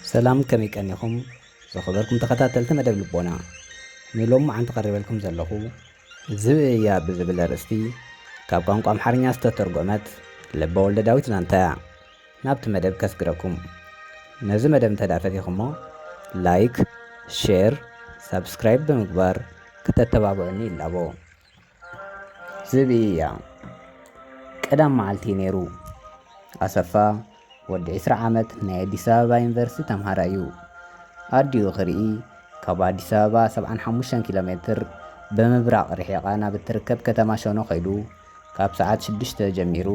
سلام كمي كأنكم زخبركم تخطاتلت مدب لبونا ميلوم عن تقرب لكم زلخو زبيا بزبل رستي كاب ቋንቋ አምሓርኛ ዝተተርጎመት ልበ ወልደ ዳዊት ናንታያ ናብቲ መደብ ከስግረኩም ነዚ መደብ እንተዳፈቲኹሞ ላይክ ሼር ሰብስክራይብ ብምግባር ከተተባብዑኒ ይላቦ ዝብያ ቀዳም መዓልቲ ነይሩ ኣሰፋ ወዲ 20 ዓመት ናይ አዲስ አበባ ዩኒቨርሲቲ ተምሃራይ እዩ ኣዲኡ ክርኢ ካብ አዲስ አበባ 75 ኪሎ ሜትር ብምብራቕ ርሒቓ ናብ እትርከብ ከተማ ሸኖ ኸይዱ ካብ ሰዓት 6 ጀሚሩ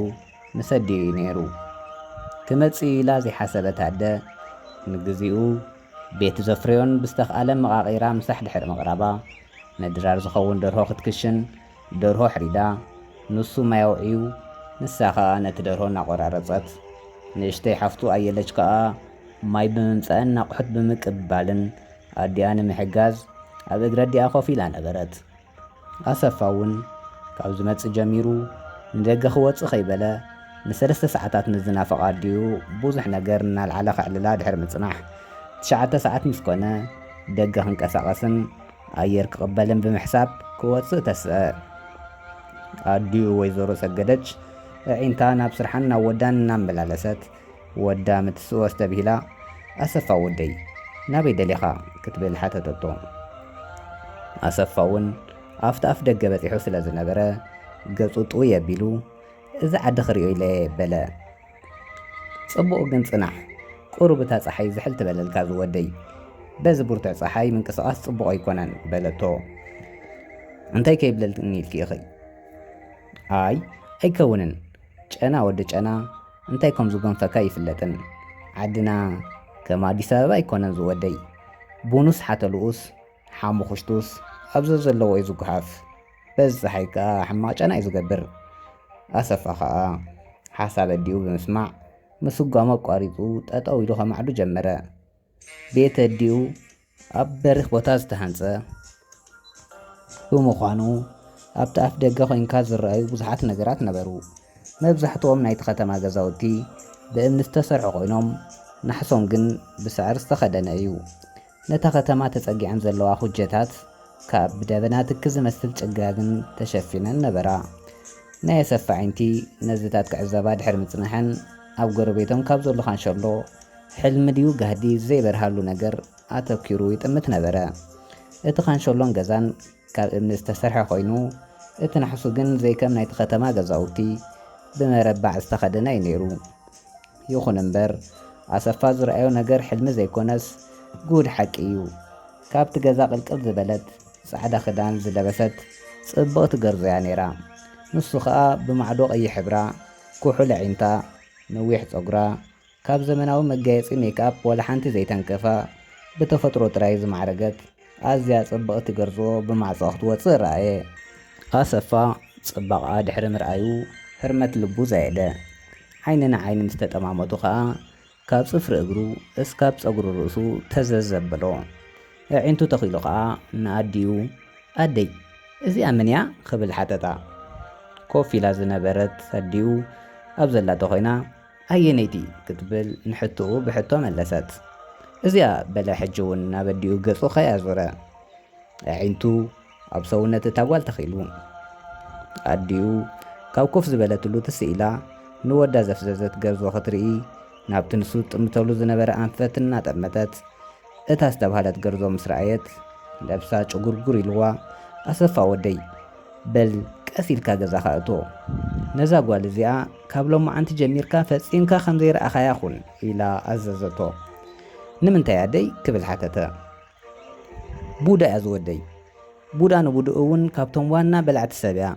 ምስ ኣዲኡ ነይሩ ክመጽእ ኢላ ዘይሓሰበት ኣደ ንግዚኡ ቤት ዘፍርዮን ብዝተኽኣለ መቓቒራ ምሳሕ ድሕሪ ምቕራባ ንድራር ዝኸውን ደርሆ ክትክሽን ደርሆ ሕሪዳ ንሱ ማይ ኣውዒዩ ንሳ ኸኣ ነቲ ደርሆ እናቖራረጸት ንእሽተይ ሓፍቱ ኣየለች ከኣ ማይ ብምምፅአን ናቑሑት ብምቅባልን ኣዲኣ ንምሕጋዝ ኣብ እግሪ ኣዲኣ ኮፍ ኢላ ነበረት ኣሰፋ እውን ካብ ዝመጽእ ጀሚሩ ንደገ ክወፅእ ኸይበለ ንሰለስተ ሰዓታት ንዝናፈቕ ኣዲኡ ብዙሕ ነገር እናልዓለ ክዕልላ ድሕሪ ምጽናሕ 9 ሰዓት ምስ ኮነ ደገ ክንቀሳቐስን ኣየር ክቕበልን ብምሕሳብ ክወፅእ ተስአ ኣዲኡ ወይዘሮ ሰገደች ዒንታ ናብ ስርሓን ናብ ወዳን እናመላለሰት ወዳ ምትስኦ ዝተብሂላ ኣሰፋ ወደይ ናበይ ደሊኻ ክትብል ሓተተቶ ኣሰፋ እውን ኣፍቲ ኣፍ ደገ በፂሑ ስለ ዝነበረ ገጹ ጥውይ ኣቢሉ እዚ ዓዲ ክሪኦ ኢለ በለ ጽቡቕ ግን ጽናሕ ቁሩብ እታ ፀሓይ ዝሕል ትበለልካ ዝወደይ በዚ ብርቱዕ ፀሓይ ምንቅስቓስ ጽቡቕ ኣይኮነን በለቶ እንታይ ከይብለልኒ ኢልኪ ኢኺ ኣይ ኣይከውንን ጨና ወዲ ጨና እንታይ ከም ዝጎንፈካ ይፍለጥን ዓድና ከም ኣዲስ አበባ ኣይኮነን ዝወደይ ቡኑስ ሓተልኡስ ሓሙኽሽቱስ ኣብዚ ዘለዎ እዩ ዝጉሓፍ በዚ ፀሓይ ከዓ ሕማቕ ጨና እዩ ዝገብር ኣሰፋ ከዓ ሓሳብ ኣዲኡ ብምስማዕ ምስጓሞ ኣቋሪፁ ጠጠው ኢሉ ከማዕዱ ጀመረ ቤት ኣዲኡ ኣብ በሪኽ ቦታ ዝተሃንፀ ብምዃኑ ኣብቲ ኣፍ ደገ ኮይንካ ዝረኣዩ ብዙሓት ነገራት ነበሩ መብዛሕትኦም ናይቲ ከተማ ገዛውቲ ብእምኒ ዝተሰርሑ ኮይኖም ናሕሶም ግን ብሳዕሪ ዝተኸደነ እዩ ነታ ከተማ ተጸጊዐን ዘለዋ ኩጀታት ካብ ብደበና ትኪ ዝመስል ጭጋግን ተሸፊነን ነበራ ናይ ኣሰፋ ዓይንቲ ነዝታት ክዕዘባ ድሕሪ ምጽናሐን ኣብ ጎረቤቶም ካብ ዘሎ ካንሸሎ ሕልሚ ድዩ ጋህዲ ዘይበርሃሉ ነገር ኣተኪሩ ይጥምት ነበረ እቲ ካንሸሎን ገዛን ካብ እምኒ ዝተሰርሐ ኮይኑ እቲ ናሕሱ ግን ዘይከም ናይቲ ከተማ ገዛውቲ ብመረባዕ ዝተኸደነ እዩ ነይሩ ይኹን እምበር ኣሰፋ ዝረአዮ ነገር ሕልሚ ዘይኮነስ ጉድ ሓቂ እዩ ካብቲ ገዛ ቅልቅል ዝበለት ጻዕዳ ክዳን ዝለበሰት ጽብቕቲ ገርዞያ ነይራ ንሱ ከዓ ብማዕዶ ቀይሕ ሕብራ ኩሑል ዒንታ ነዊሕ ፀጉራ ካብ ዘመናዊ መጋየፂ ሜክኣፕ ወላ ሓንቲ ዘይተንከፋ ብተፈጥሮ ጥራይ ዝማዕረገት ኣዝያ ጽብቕቲ ገርዞ ብማዕጾ ክትወፅእ ረኣየ ኣሰፋ ጽባቕኣ ድሕሪ ምርኣዩ ሕርመት ልቡ ዘየደ ዓይኒ ንዓይኒ ምስ ተጠማመቱ ከዓ ካብ ጽፍሪ እግሩ እስካብ ፀጉሪ ርእሱ ተዘዘበሎ ዒንቱ ተኺሉ ከዓ ንኣዲኡ ኣደይ እዚኣ መን እያ ክብል ሓተታ ኮፍ ኢላ ዝነበረት ኣዲኡ ኣብ ዘላቶ ኮይና ኣየነይቲ ክትብል ንሕትኡ ብሕቶ መለሰት እዚኣ በለ ሕጂ እውን ናብ ኣዲኡ ገጹ ኸያዞረ ዒንቱ ኣብ ሰውነት እታ ጓል ተኺሉ ኣዲኡ ካብ ኮፍ ዝበለትሉ ትስኢላ ንወዳ ዘፍዘዘት ገርዞ ክትርኢ ናብቲ ንሱ ጥምተሉ ዝነበረ ኣንፈት እናጠመተት እታ ዝተባሃለት ገርዞ ምስ ረኣየት ለብሳ ጭጉርጉር ኢልዋ ኣሰፋ ወደይ በል ቀስ ኢልካ ገዛኻ እቶ ነዛ ጓል እዚኣ ካብ ሎማዓንቲ ጀሚርካ ፈጺምካ ከም ዘይረኣኻያ ኹን ኢላ ኣዘዘቶ ንምንታይ ኣደይ ክብል ሓተተ ቡዳ እያ ዝወደይ ቡዳ ንቡድኡ እውን ካብቶም ዋና በላዕቲ ሰብ እያ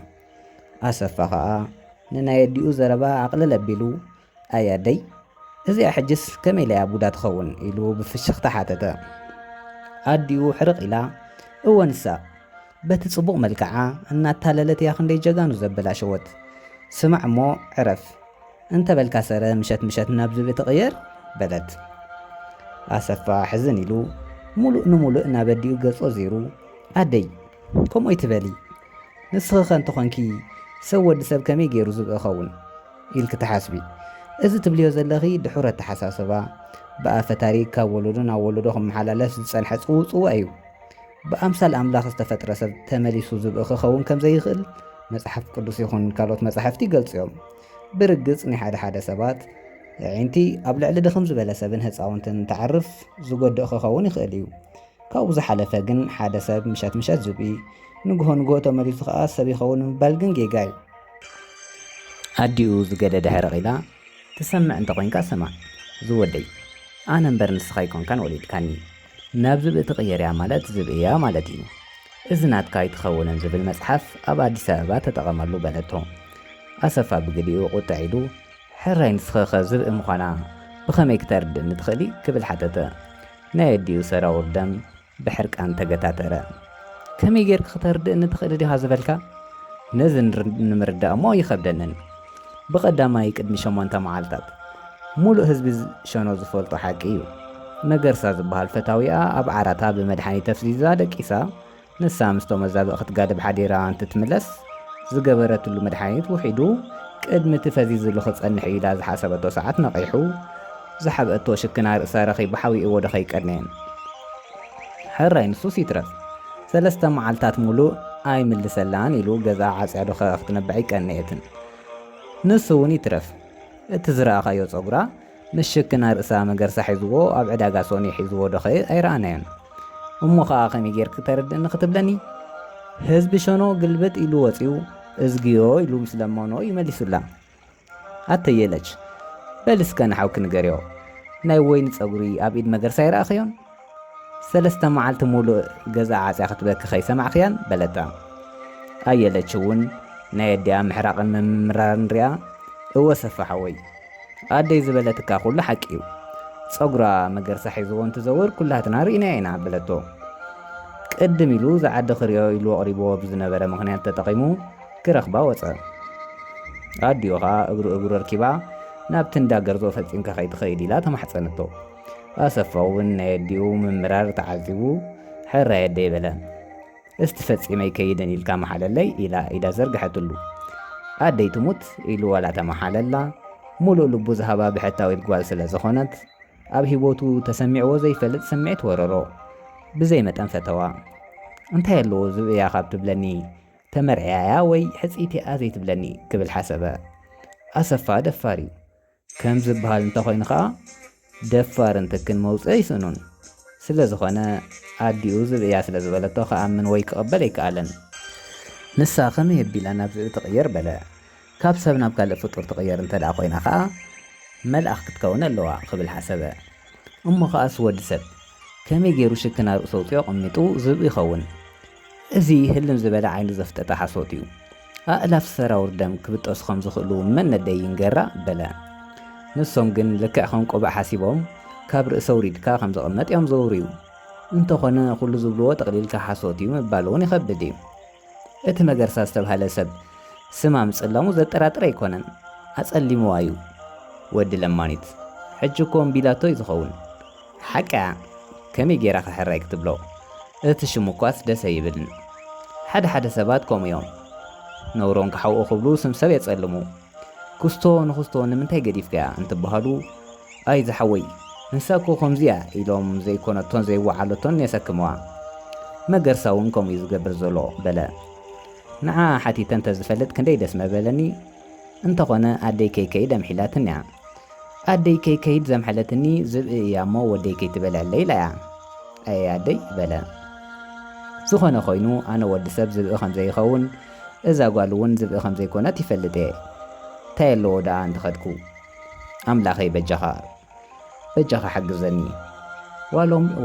ኣሰፋ ከዓ ንናይ ኣዲኡ ዘረባ ኣቕልል ኣቢሉ ኣይ ኣደይ እዚኣ ሕጅስ ከመይ ኢለያ ቡዳ ትኸውን ኢሉ ብፍሽኽታ ሓተተ ኣዲኡ ሕርቕ ኢላ እወ ንሳ በቲ ጽቡቕ መልክዓ እናታለለት እያ ክንደይ ጀጋኑ ዘበላሸወት ስማዕ እሞ ዕረፍ እንተበልካ ሰረ ምሸት ምሸት ናብ ዝብል ትቕየር በለት ኣሰፋ ሕዝን ኢሉ ሙሉእ ንሙሉእ ናብ ኣዲኡ ገጾ ዚሩ ኣደይ ከምኡይ ትበሊ ንስኺ ኸ እንተኾንኪ ሰብ ወዲ ሰብ ከመይ ገይሩ ዝብእ ኸውን ኢልክ ተሓስቢ እዚ ትብልዮ ዘለኺ ድሑር ኣተሓሳስባ ብኣፈ ታሪክ ካብ ወለዶ ናብ ወለዶ ክመሓላለፍ ዝጸንሐ ጽውጽው እዩ። ብኣምሳል ኣምላኽ ዝተፈጥረ ሰብ ተመሊሱ ዝብኢ ክኸውን ከም ዘይኽእል መጽሓፍ ቅዱስ ይኹን ካልኦት መጻሕፍቲ ይገልጽዮም። ብርግጽ ናይ ሓደ ሰባት ኣዒንቲ ኣብ ልዕሊ ድኽም ዝበለ ሰብን ህፃውንትን ተዓርፍ ዝጎድእ ክኸውን ይኽእል እዩ። ካብኡ ዝሓለፈ ግን ሓደ ሰብ ምሸት ዝብኢ ንግሆ ተመሊሱ ከዓ ሰብ ይኸውን ምባል ግን ጌጋ እዩ። ኣዲኡ ዝገደደ ሕረቕ ኢላ ትሰምዕ እንተኮይንካ ስማዕ ዝወደይ ኣነ እምበር ንስኻ ይኮንካን ወሊድካኒ ናብ ዝብኢ ትቕየርያ ማለት ዝብኢ እያ ማለት እዩ። እዚ ናትካ ይትኸውንን ዝብል መጽሓፍ ኣብ ኣዲስ ኣበባ ተጠቐመሉ በለቶ። ኣሰፋ ብግዲኡ ቁጥዕ ኢሉ ሕራይ ንስኸኸ ዝብኢ ምዃና ብኸመይ ክተርድእ ንትኽእሊ ክብል ሓተተ። ናይ ኣዲኡ ሰራውር ደም ብሕርቃን ተገታተረ። ከመይ ጌርክ ክተርድእ ንትኽእሊ ዲኻ ዝበልካ? ነዚ ንምርዳእ እሞ ይኸብደንን። ብቐዳማይ ቅድሚ 8 መዓልታት ሙሉእ ህዝቢ ሸኖ ዝፈልጦ ሓቂ እዩ። ነገርሳ ዝበሃል ፈታዊኣ ኣብ ዓራታ ብመድሓኒት ተፍዚዛ ደቂሳ ንሳ ምስቶ መዛብእ ክትጋድብ ሓዲራ እንትትምለስ ዝገበረትሉ መድሓኒት ውሒዱ ቅድሚ ትፈዚዝሉ ክጸንሕ ኢላ ዝሓሰበቶ ሰዓት ነቒሑ ዝሓብአቶ ሽክና ርእሳ ረኺቡ ሓዊእዎ ዶ ኸይቀርነየን። ሕራይ ንሱስ ይትረፍ 3 መዓልታት ሙሉእ ኣይምልሰላን ኢሉ ገዛ ዓጽያ ዶ ክትነብዕ ይቀነየትን። ንሱ እውን ይትረፍ እቲ ዝረኣኻዮ ጸጉራ ምስ ሽክና ርእሳ መገርሳ ሒዝዎ ኣብ ዕዳጋ ሶኒ ሒዝዎ ዶ ኸይ ኣይረኣናዮን። እሞ ከዓ ከመይ ጌርክ ተርድእ ንኽትብለኒ? ህዝቢ ሸኖ ግልብጥ ኢሉ ወፂኡ እዝግዮ ኢሉ ምስ ለመኖ ይመሊሱላ። ኣተየለች በልስከ ንሓውክ ንገርዮ ናይ ወይኒ ጸጉሪ ኣብ ኢድ መገርሳ ይረኣኸዮን? 3 መዓልቲ ሙሉእ ገዛ ዓጽያ ክትበኪ ኸይሰማዕኽያን በለታ። ኣየለች እውን ናይ ኣዲኣ ምሕራቕን ምምራርን ሪኣ እወ ሰፋሓወይ ኣደይ ዝበለትካ ኩሉ ሓቂ እዩ። ጸጉራ መገርሳ ሒዝዎ እንትዘውር ኩላትና ርኢና ኢና በለቶ። ቅድም ኢሉ ዝዓዲ ክሪኦ ኢሉ ኣቕሪቦ ብዝነበረ ምኽንያት ተጠቒሙ ክረኽባ ወፀ። ኣዲኡ ኸኣ እግሩ ረኪባ ናብቲ እንዳ ገርዞ ፈጺምካ ኸይትኸይድ ኢላ ተማሕፀነቶ። ኣሰፋ እውን ናይ ኣዲኡ ምምራር ተዓዚቡ ሕራይ ኣደይ በለ። እስቲ ፈጺመይ ከይድን ኢልካ መሓለለይ ኢላ ኢዳ ዘርግሐትሉ። ኣደይ ትሙት ኢሉ ዋላ ተመሓለላ ሙሉእ ልቡ ዝሃባ ብሕታዊት ጓል ስለ ዝኾነት ኣብ ሂቦቱ ተሰሚዕዎ ዘይፈልጥ ስምዒት ወረሮ። ብዘይ መጠን ፈተዋ። እንታይ ኣለዎ ዝብእያ ካብ ትብለኒ ተመርዕያያ ወይ ሕፂት እያ ዘይትብለኒ ክብል ሓሰበ። ኣሰፋ ደፋር እዩ። ከም ዝበሃል እንተኾይኑ ከዓ ደፋር እንትክን መውፅእ ይስእኑን። ስለ ዝኾነ ኣዲኡ ዝብእያ ስለ ዝበለቶ ከኣምን ወይ ክቕበል ኣይከኣለን። ንሳ ከመይ የቢላ ናብ ዝብኢ ትቕየር በለ። ካብ ሰብ ናብ ካልእ ፍጡር ትቕየር እንተ ደኣ ኮይና ከዓ መልኣኽ ክትከውን ኣለዋ ክብል ሓሰበ። እሞ ከኣስ ወዲ ሰብ ከመይ ገይሩ ሽክና ርእሶ ውፅዮ ቐሚጡ ዝብኢ ይኸውን? እዚ ህልም ዝበለ ዓይኑ ዘፍጠጠ ሓሶት እዩ። ኣእላፍ ሰራውር ደም ክብጠሱ ከም ዝኽእሉ መን ነደይ ይንገራ በለ። ንሶም ግን ልክዕ ከም ቆባዕ ሓሲቦም ካብ ርእሰ ውሪድካ ከም ዝቕመጥ እዮም ዘውሩ እዩ። እንተኾነ ኩሉ ዝብልዎ ጠቕሊልካ ሓሶት እዩ ምባል እውን ይኸብድ እዩ። እቲ መገርሳ ዝተባሃለ ሰብ ስማ ምጽላሙ ዘጠራጥር ኣይኮነን። ኣጸሊምዋ እዩ። ወዲ ለማኒት ሕጂ እኮ እምቢላቶ እዩ ዝኸውን። ሓቂያ ከመይ ጌራ ክሕራይ ክትብሎ? እቲ ሽሙ እኳስ ደሰ ይብልን። ሓደ ሰባት ከምኡ እዮም። ነውሮን ክሓውኡ ክብሉ ስም ሰብ የጸልሙ። ክስቶ ንክስቶ ንምንታይ ገዲፍከያ እንትበሃሉ ኣይ ዝሓወይ ንሳኮ ከምዚያ ኢሎም ዘይኮነቶን ዘይወዓለቶን የሰክመዋ። መገርሳ እውን ከምኡ ዝገብር ዘሎ በለ። ንዓ ሓቲተ እንተዝፈልጥ ክንደይ ደስ መበለኒ። እንተኾነ ኣደይ ከይከይድ ኣምሒላትኒ እያ። ኣደይ ከይከይድ ዘምሐለትኒ ዝብኢ እያ እሞ ወደይ ከይትበልዐለ ኢላ እያ። ኣየ ኣደይ በለ። ዝኾነ ኮይኑ ኣነ ወዲ ሰብ ዝብኢ ከምዘይኸውን እዛ ጓል እውን ዝብኢ ከምዘይኮነት ይፈልጥ እየ። እንታይ ኣለዎ ደኣ እንትኸድኩ? ኣምላኸይ በጃኻ ሓግዘኒ።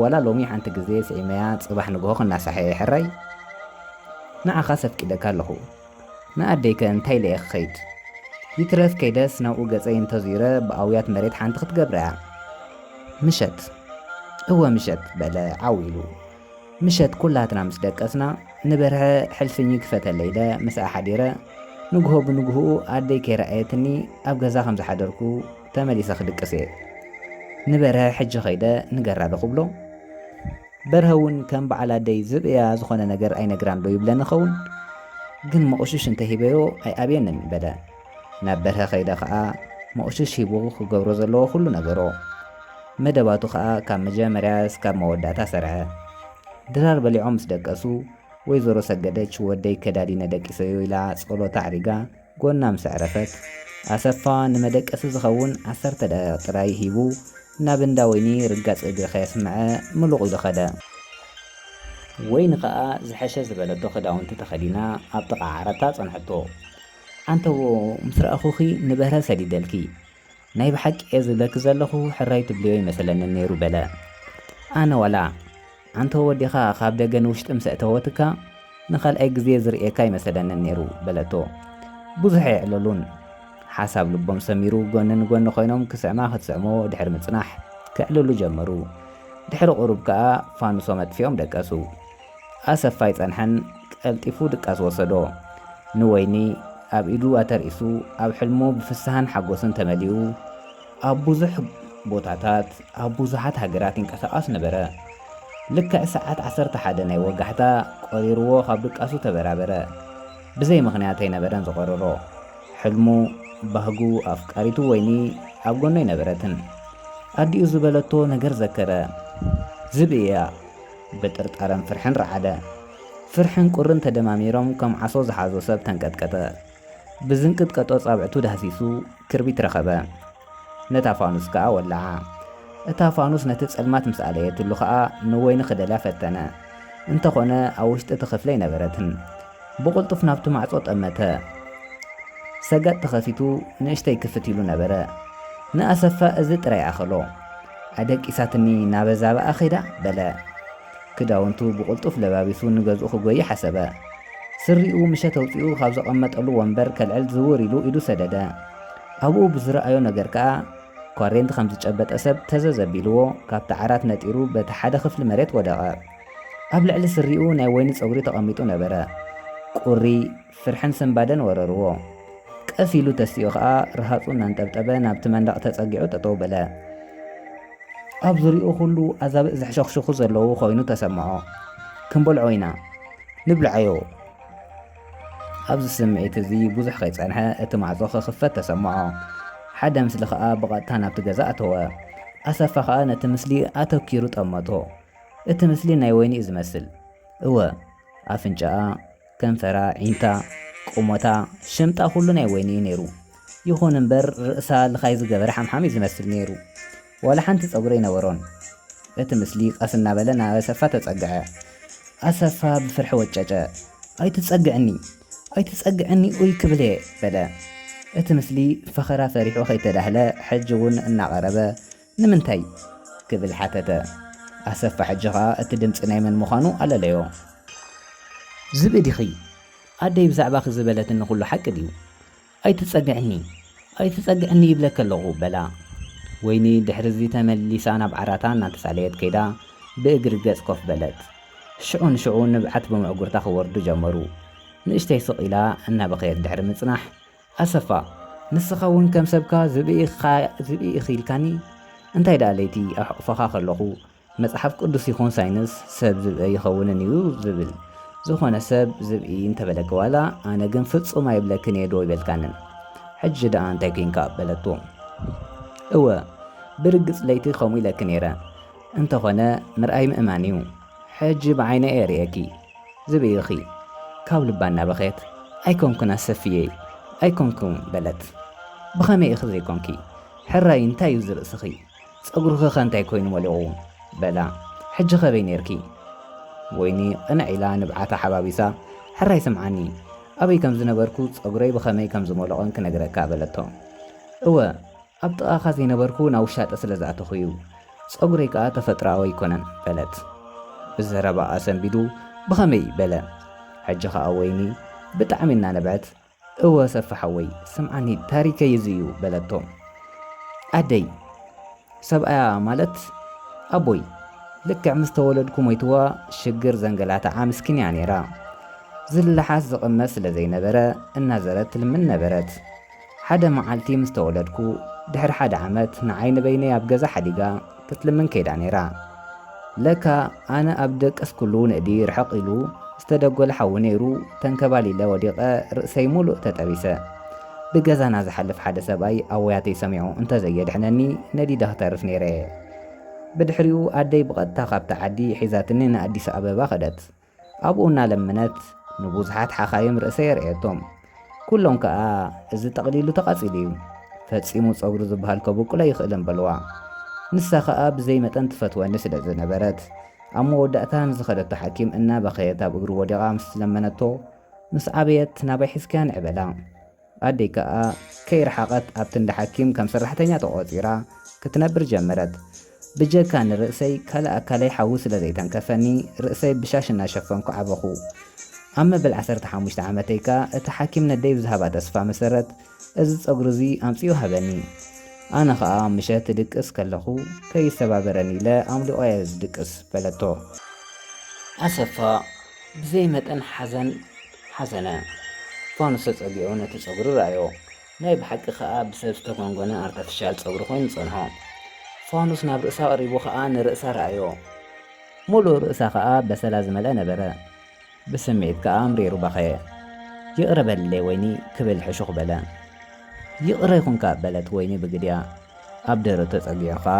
ዋላ ሎሚ ሓንቲ ግዜ ስዒመያ ጽባሕ ንግሆ ክናሳሐየ ሕራይ ንዓኻ ሰፍቂደካ ኣለኹ። ንኣደይከ እንታይ ለየ ክኸይድ ይትረፍ ከይደስ ናብኡ ገጸይ እንተዙረ ብኣውያት መሬት ሓንቲ ክትገብራ እያ። ምሸት እወ ምሸት በለ ዓው ኢሉ። ምሸት ኩላትና ምስ ደቀስና ንበርሀ ሕልፍኝ ክፈተለ ኢለ ምስኣ ሓዲረ ንግሆ ብንግህኡ ኣደይ ከይረኣየትኒ ኣብ ገዛ ከም ዝሓደርኩ ተመሊሰ ክድቅስ እየ። ንበርሀ ሕጂ ኸይደ ንገራ ዶ ክብሎ? በርሀ እውን ከም በዓል ኣደይ ዝብእያ ዝኾነ ነገር ኣይነግራን ዶ ይብለኒ ኸውን? ግን መቑሽሽ እንተሂበዮ ኣይኣብየንን በለ። ናብ በርሀ ኸይደ ከዓ መቑሽሽ ሂቡ ክገብሮ ዘለዎ ኩሉ ነገሮ። መደባቱ ከዓ ካብ መጀመርያ እስካብ መወዳእታ ሰርዐ። ድራር በሊዖም ምስ ደቀሱ ወይዘሮ ሰገደች ወደይ ከዳዲነ ደቂሰዮ ኢላ ጸሎታ ኣዕሪጋ ጎና ምስ ዕረፈት ኣሰፋ ንመደቀሲ ዝኸውን 10 ደቂቕ ጥራይ ሂቡ ናብ እንዳ ወይኒ ርጋጽ እግሪ ከየስምዐ ምሉቕ ኢሉ ኸደ። ወይኒ ከዓ ዝሐሸ ዝበለቶ ክዳውንቲ ተኸዲና ኣብ ጥቓ ዓረታ ጸንሐቶ። ኣንተዎ ምስ ረኣኹኺ ንበህረ ሰዲደልኪ ናይ ብሓቂ እየ ዝብለኪ ዘለኹ ሕራይ ትብልዮ ይመስለኒ ነይሩ በለ። ኣነ ዋላ ኣንተ ወዲኻ ካብ ደገ ንውሽጢ ምስ እተወትካ ንኻልኣይ ግዜ ዝርኤካ ይመስለኒ ነይሩ በለቶ። ብዙሕ የዕለሉን ሓሳብ ልቦም ሰሚሩ ጎኒ ንጎኒ ኮይኖም ክስዕማ ክትስዕሞ ድሕሪ ምጽናሕ ክዕልሉ ጀመሩ። ድሕሪ ቁሩብ ከዓ ፋኑሶም ኣጥፊኦም ደቀሱ። ኣሰፋ ይጸንሐን ቀልጢፉ ድቃስ ወሰዶ። ንወይኒ ኣብ ኢዱ ኣተርእሱ ኣብ ሕልሙ ብፍስሓን ሓጎስን ተመሊኡ ኣብ ብዙሕ ቦታታት ኣብ ብዙሓት ሃገራት ይንቀሳቐስ ነበረ። ልክዕ ሰዓት 11 ናይ ወጋሕታ ቆሪርዎ ካብ ድቃሱ ተበራበረ። ብዘይ ምኽንያት ኣይነበረን ዝቆረሮ። ሕልሙ ባህጉ ኣፍቃሪቱ ወይኒ ኣብ ጎኖ ይነበረትን። ኣዲኡ ዝበለቶ ነገር ዘከረ። ዝብእያ ብጥርጣረን ፍርሕን ረዓደ። ፍርሕን ቁርን ተደማሚሮም ከም ዓሶ ዝሓዞ ሰብ ተንቀጥቀጠ። ብዝንቅጥቀጦ ጻብዕቱ ዳህሲሱ ክርቢት ረኸበ። ነታ ፋኑስ ከዓ ወላዓ። እታ ፋኑስ ነቲ ጸልማት ምስ ኣለየትሉ ከዓ ንወይኒ ክደልያ ፈተነ። እንተኾነ ኣብ ውሽጢ እቲ ክፍለ ይነበረትን። ብቕልጡፍ ናብቲ ማዕጾ ጠመተ። ሰጋጥ ተኸፊቱ ንእሽተይ ክፍት ኢሉ ነበረ። ንኣሰፋ እዚ ጥራይ ኣኸሎ ኣደቂሳትኒ ናበዛ በኣ ኸይዳ በለ። ክዳውንቱ ብቕልጡፍ ለባቢሱ ንገዝኡ ክጎይ ሓሰበ። ስሪኡ ምሸት ኣውፂኡ ካብ ዘቐመጠሉ ወንበር ከልዕል ዝውር ኢሉ ኢዱ ሰደደ። ኣብኡ ብዝረኣዮ ነገር ከዓ ኳሬንቲ ከም ዝጨበጠ ሰብ ተዘዘቢልዎ ካብቲ ዓራት ነጢሩ በቲ ሓደ ክፍሊ መሬት ወደቐ። ኣብ ልዕሊ ስሪኡ ናይ ወይኒ ፀጉሪ ተቐሚጡ ነበረ። ቁሪ ፍርሕን ስምባደን ወረርዎ። ቀስ ኢሉ ተስቲኡ ከዓ ርሃፁ እናንጠብጠበ ናብቲ መንደቕ ተጸጊዑ ጠጠው በለ። ኣብ ዙሪኡ ኩሉ ኣዛብእ ዝሕሸኽሽኹ ዘለዉ ኮይኑ ተሰምዖ። ክንበልዖ ኢና ንብልዓዮ። ኣብዚ ስምዒት እዚ ብዙሕ ከይጸንሐ እቲ ማዕጾ ክኽፈት ተሰምዖ። ሓደ ምስሊ ከዓ ብቐጥታ ናብቲ ገዛ ኣተወ። ኣሰፋ ከዓ ነቲ ምስሊ ኣተኪሩ ጠመቶ። እቲ ምስሊ ናይ ወይኒ እዩ ዝመስል። እወ ኣፍንጫኣ፣ ከንፈራ፣ ዒንታ፣ ቁሞታ፣ ሽምጣ ኩሉ ናይ ወይኒ እዩ ነይሩ። ይኹን እምበር ርእሳ ልኻይ ዝገበረ ሓምሓም እዩ ዝመስል ነይሩ። ዋላ ሓንቲ ፀጉሪ ይነበሮን። እቲ ምስሊ ቀስ እናበለ ናብ ኣሰፋ ተጸግዐ። ኣሰፋ ብፍርሒ ወጨጨ። ኣይትጸግዕኒ ኣይትጸግዕኒ ኡይ ክብል እየ በለ። እቲ ምስሊ ፈኸራ ፈሪሑ ከይተዳህለ ሕጂ እውን እናቐረበ ንምንታይ ክብል ሓተተ። ኣሰፋ ሕጂ ኸኣ እቲ ድምፂ ናይ መን ምዃኑ ኣለለዮ። ዝብእ ዲኺ ኣደይ ብዛዕባ ክዝበለትኒ ኩሉ ሓቂ ድዩ? ኣይትጸግዕኒ ኣይትጸግዕኒ ይብለከ ኣለኹ በላ። ወይኒ ድሕሪዚ ተመሊሳ ናብ ዓራታ እናተሳለየት ከይዳ ብእግሪ ገጽ ኮፍ በለት። ሽዑ ንሽዑ ንብዓት ብምዕጉርታ ክወርዱ ጀመሩ። ንእሽተይ ስቕ ኢላ እናበኸየት ድሕሪ ምጽናሕ ኣሰፋ ንስኻ እውን ከም ሰብካ ዝብኢ ኢኺ ኢልካኒ? እንታይ ደኣ ለይቲ ኣብ ሕቑፈኻ ከለኹ መጽሓፍ ቅዱስ ይኹን ሳይንስ ሰብ ዝብኢ ይኸውንን እዩ ዝብል ዝኾነ ሰብ ዝብኢ እንተበለክ ዋላ ኣነ ግን ፍጹም ኣይብለክን እየ ዶ ይበልካንን? ሕጂ ደኣ እንታይ ኮንካ በለቶ። እወ ብርግጽ ለይቲ ከምኡ ኢለክ ነይረ። እንተኾነ ምርኣይ ምእማን እዩ። ሕጂ ብዓይነ እየ ርእየኪ ዝብኢ ኢኺ ካብ ልባ እናበኸየት ኣይኮንኩን ኣሰፍየ ኣይኮንኩም በለት። ብኸመይ ኢኺ ዘይኮንኪ? ሕራይ እንታይ እዩ ዝርእስኺ? ፀጉርኺ ኸ እንታይ ኮይኑ መሊቑ በላ። ሕጂ ኸበይ ነርኪ? ወይኒ ቅንዕ ኢላ ንብዓታ ሓባቢሳ ሕራይ ስምዓኒ ኣበይ ከም ዝነበርኩ ፀጉረይ ብኸመይ ከም ዝመለቖን ክነግረካ በለቶ። እወ ኣብ ጥቓኻ ዘይነበርኩ ናብ ውሻጠ ስለ ዝኣተኹ እዩ። ፀጉረይ ከዓ ተፈጥሮኣዊ ኣይኮነን በለት። ብዘረባኣ ሰንቢዱ ብኸመይ በለ። ሕጂ ከዓ ወይኒ ብጣዕሚ እናነብዐት እወ ሰፋሓወይ ስምዓኒ ታሪከይ እዚ እዩ በለቶ። ኣደይ ሰብኣያ ማለት ኣቦይ ልክዕ ምስ ተወለድኩ ሞይትዋ ሽግር ዘንገላታዓ ምስኪን እያ ነይራ። ዝልሓስ ዝቕመስ ስለ ዘይነበረ እናዘረት ትልምን ነበረት። ሓደ መዓልቲ ምስ ተወለድኩ ድሕሪ 1 ዓመት ንዓይኒ በይነይ ኣብ ገዛ ሓዲጋ ክትልምን ከይዳ ነይራ። ለካ ኣነ ኣብ ደቀስ ኩሉ ንእዲ ርሕቕ ኢሉ ዝተደጐለ ሓዊ ነይሩ ተንከባሊለ ወዲቐ ርእሰይ ሙሉእ ተጠቢሰ። ብገዛና ዝሓልፍ ሓደ ሰብኣይ ኣብ ወያተይ ሰሚዑ እንተዘየድሕነኒ ነዲዳ ክተርፍ ነይረ። ብድሕሪኡ ኣደይ ብቐጥታ ካብቲ ዓዲ ሒዛትኒ ንኣዲስ ኣበባ ኸደት። ኣብኡ እናለመነት ንብዙሓት ሓኻይም ርእሰ የርኤቶም። ኩሎም ከዓ እዚ ጠቕሊሉ ተቓጺሉ እዩ፣ ፈጺሙ ጸጉሪ ዝበሃል ከበቁሎ ይኽእልን በልዋ። ንሳ ከዓ ብዘይ መጠን ትፈትወኒ ስለ ዝነበረት ኣብ መወዳእታ ንዝኸደቶ ሓኪም እናበኸየት ኣብ እግሩ ወዲቓ ምስ ለመነቶ ምስ ዓበየት ናበይ ሒዝክያ ንዕበላ። ኣደይ ከዓ ከይረሓቐት ኣብቲ እንዳ ሓኪም ከም ሰራሕተኛ ተቖፂራ ክትነብር ጀመረት። ብጀካ ንርእሰይ ካልእ ኣካለይ ሓዊ ስለ ዘይተንከፈኒ ርእሰይ ብሻሽ እናሸፈንኩ ዓበኹ። ኣብ መበል 15 ዓመተይካ እቲ ሓኪም ነደይ ብዝሃባ ተስፋ መሰረት እዚ ጸጉሪ እዚ ኣምፂኡ ሃበኒ። ኣነ ከዓ ምሸት ድቅስ ከለኹ ከይሰባበረኒ ኢለ ኣምሊቖየ ዝድቅስ በለቶ። ኣሰፋ ብዘይ መጠን ሓዘነ። ፋኑስ ተጸጊዑ ነቲ ጸጉሪ ረኣዮ። ናይ ብሓቂ ከዓ ብሰብ ዝተጎንጎነ ኣርተፊሻል ጸጉሪ ኮይኑ ጸንሖ። ፋኑስ ናብ ርእሳ ቀሪቡ ከዓ ንርእሳ ረኣዮ። ሙሉእ ርእሳ ከዓ በሰላ ዝመልአ ነበረ። ብስምዒት ከዓ ምሬሩ በኸየ። ይቕረበለይ ወይኒ ክብል ሕሹኽ በለ። ይቕረ ይኹንካ በለት ወይኒ ብግድያ። ኣብ ደረቱ ተጸጊዑ ከዓ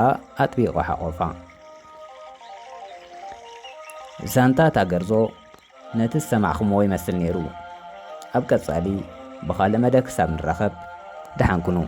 ኣጥቢቑ ሓቖፋ። ዛንታ ታገርዞ ነቲ ዝሰማዕኹምዎ ይመስል ነይሩ። ኣብ ቀጻሊ ብኻልእ መደብ ክሳብ ንራኸብ ደሓንኩኑ።